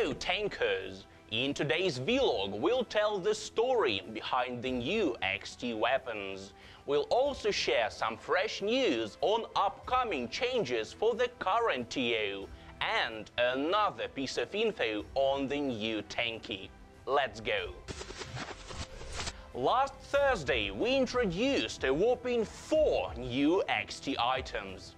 Hello tankers! In today's vlog we'll tell the story behind the new XT weapons. We'll also share some fresh news on upcoming changes for the current TO and another piece of info on the new Tanki. Let's go! Last Thursday we introduced a whopping 4 new XT items.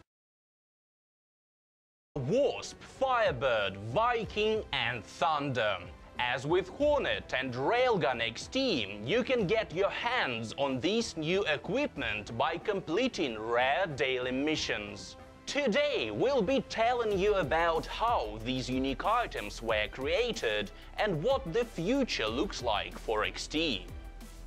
Wasp, Firebird, Viking and Thunder. As with Hornet and Railgun XT, you can get your hands on this new equipment by completing rare daily missions. Today we'll be telling you about how these unique items were created and what the future looks like for XT.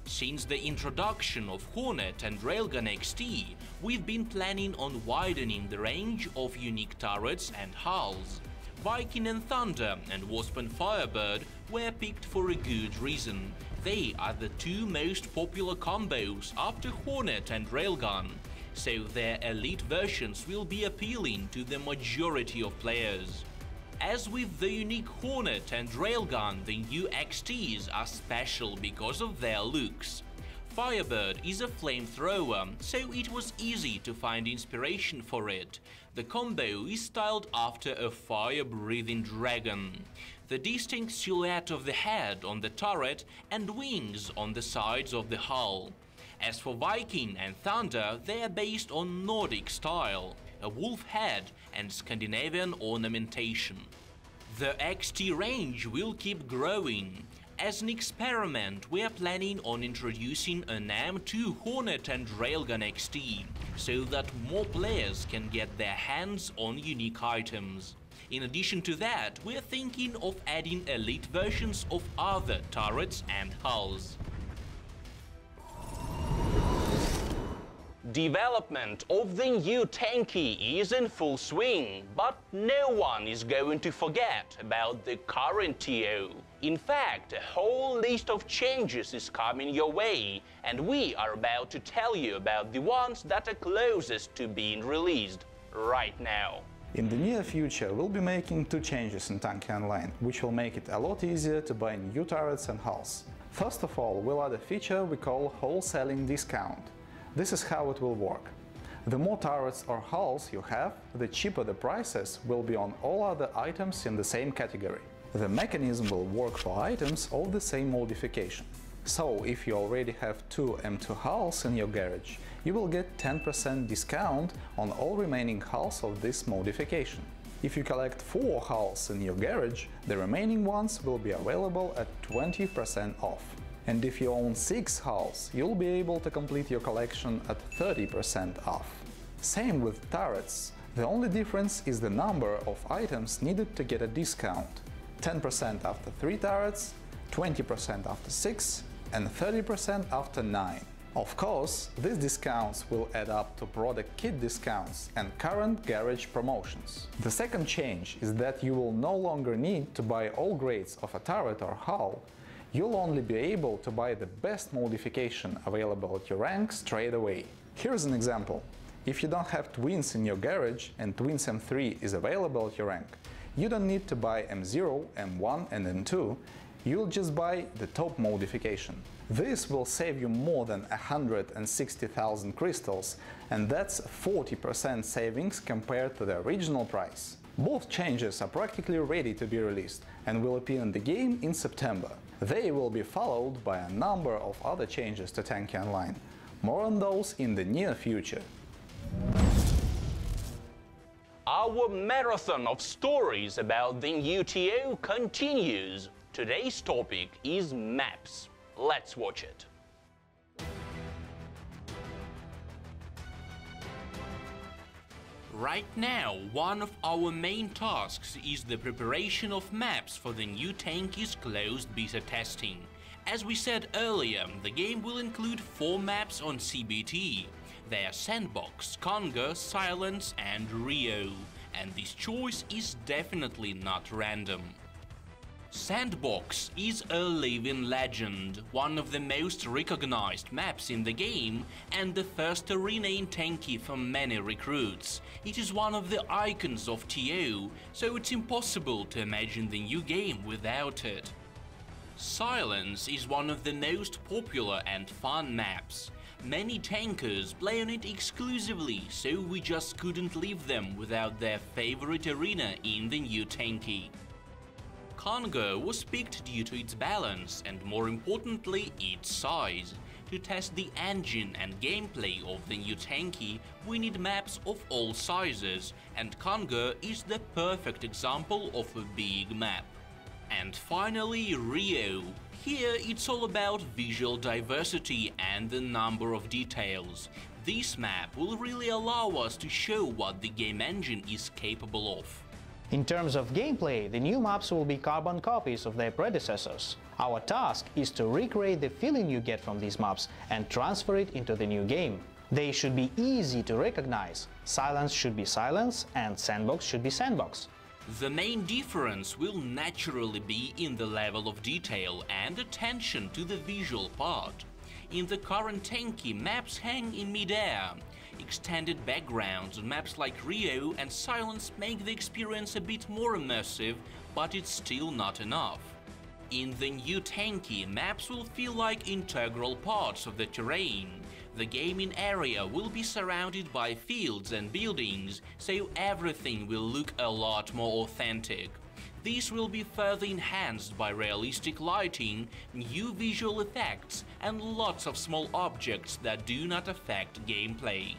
Since the introduction of Hornet and Railgun XT, we've been planning on widening the range of unique turrets and hulls. Viking and Thunder and Wasp and Firebird were picked for a good reason. They are the two most popular combos after Hornet and Railgun, so their elite versions will be appealing to the majority of players. As with the unique Hornet and Railgun, the new XTs are special because of their looks. Firebird is a flamethrower, so it was easy to find inspiration for it. The combo is styled after a fire-breathing dragon. The distinct silhouette of the head on the turret and wings on the sides of the hull. As for Viking and Thunder, they are based on Nordic style, a wolf head and Scandinavian ornamentation. The XT range will keep growing. As an experiment, we are planning on introducing an M2 Hornet and Railgun XT, so that more players can get their hands on unique items. In addition to that, we are thinking of adding elite versions of other turrets and hulls. Development of the new Tanki is in full swing, but no one is going to forget about the current TO. In fact, a whole list of changes is coming your way, and we are about to tell you about the ones that are closest to being released right now. In the near future, we'll be making 2 changes in Tanki Online, which will make it a lot easier to buy new turrets and hulls. First of all, we'll add a feature we call wholesaling discount. This is how it will work. The more turrets or hulls you have, the cheaper the prices will be on all other items in the same category. The mechanism will work for items of the same modification. So, if you already have 2 M2 hulls in your garage, you will get 10% discount on all remaining hulls of this modification. If you collect 4 hulls in your garage, the remaining ones will be available at 20% off. And if you own 6 hulls, you'll be able to complete your collection at 30% off. Same with turrets. The only difference is the number of items needed to get a discount. 10% after 3 turrets, 20% after 6, and 30% after 9. Of course, these discounts will add up to product kit discounts and current garage promotions. The second change is that you will no longer need to buy all grades of a turret or hull. You'll only be able to buy the best modification available at your rank straight away. Here's an example. If you don't have twins in your garage and Twins M3 is available at your rank, you don't need to buy M0, M1 and M2, you'll just buy the top modification. This will save you more than 160,000 crystals, and that's 40% savings compared to the original price. Both changes are practically ready to be released and will appear in the game in September. They will be followed by a number of other changes to Tanki Online. More on those in the near future. Our marathon of stories about the new TO continues. Today's topic is maps. Let's watch it. Right now, one of our main tasks is the preparation of maps for the new Tanki's closed beta testing. As we said earlier, the game will include 4 maps on CBT. They are Sandbox, Conga, Silence and Rio, and this choice is definitely not random. Sandbox is a living legend, one of the most recognized maps in the game and the first arena in Tanki for many recruits. It is one of the icons of TO, so it's impossible to imagine the new game without it. Silence is one of the most popular and fun maps. Many tankers play on it exclusively, so we just couldn't leave them without their favorite arena in the new Tanki. Congo was picked due to its balance and, more importantly, its size. To test the engine and gameplay of the new Tanki, we need maps of all sizes, and Congo is the perfect example of a big map. And finally, Rio. Here it's all about visual diversity and the number of details. This map will really allow us to show what the game engine is capable of. In terms of gameplay, the new maps will be carbon copies of their predecessors. Our task is to recreate the feeling you get from these maps and transfer it into the new game. They should be easy to recognize. Silence should be silence and sandbox should be sandbox. The main difference will naturally be in the level of detail and attention to the visual part. In the current Tanki, maps hang in mid-air. Extended backgrounds on maps like Rio and Silence make the experience a bit more immersive, but it's still not enough. In the new Tanki, maps will feel like integral parts of the terrain. The gaming area will be surrounded by fields and buildings, so everything will look a lot more authentic. This will be further enhanced by realistic lighting, new visual effects, and lots of small objects that do not affect gameplay.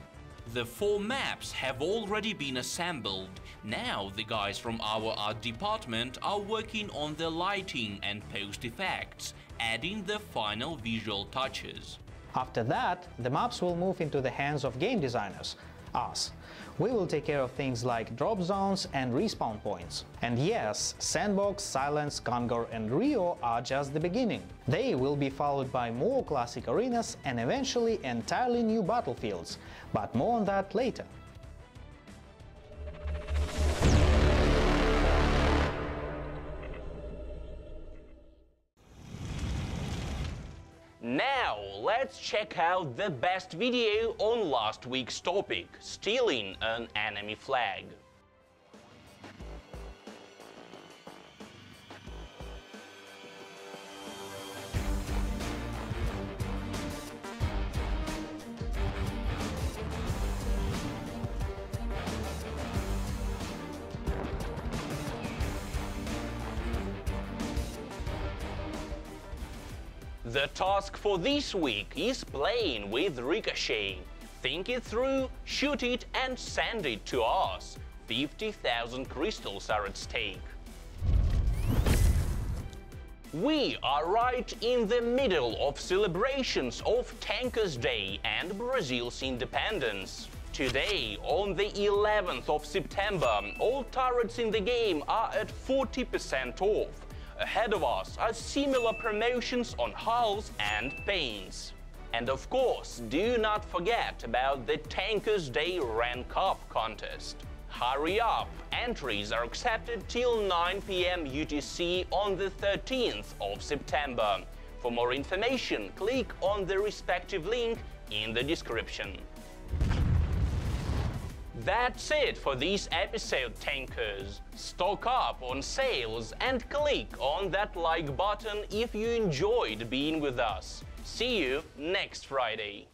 The 4 maps have already been assembled. Now the guys from our art department are working on the lighting and post effects, adding the final visual touches. After that, the maps will move into the hands of game designers, us. We will take care of things like drop zones and respawn points. And yes, Sandbox, Silence, Congo and Rio are just the beginning. They will be followed by more classic arenas and eventually entirely new battlefields, but more on that later. Now, let's check out the best video on last week's topic, stealing an enemy flag. The task for this week is playing with Ricochet. Think it through, shoot it and send it to us. 50,000 crystals are at stake. We are right in the middle of celebrations of Tankers Day and Brazil's independence. Today, on the 11th of September, all turrets in the game are at 40% off. Ahead of us are similar promotions on hulls and paints. And of course, do not forget about the Tankers Day Rank Up contest. Hurry up! Entries are accepted till 9 PM UTC on the 13th of September. For more information, click on the respective link in the description. That's it for this episode, Tankers. Stock up on sales and click on that like button if you enjoyed being with us. See you next Friday.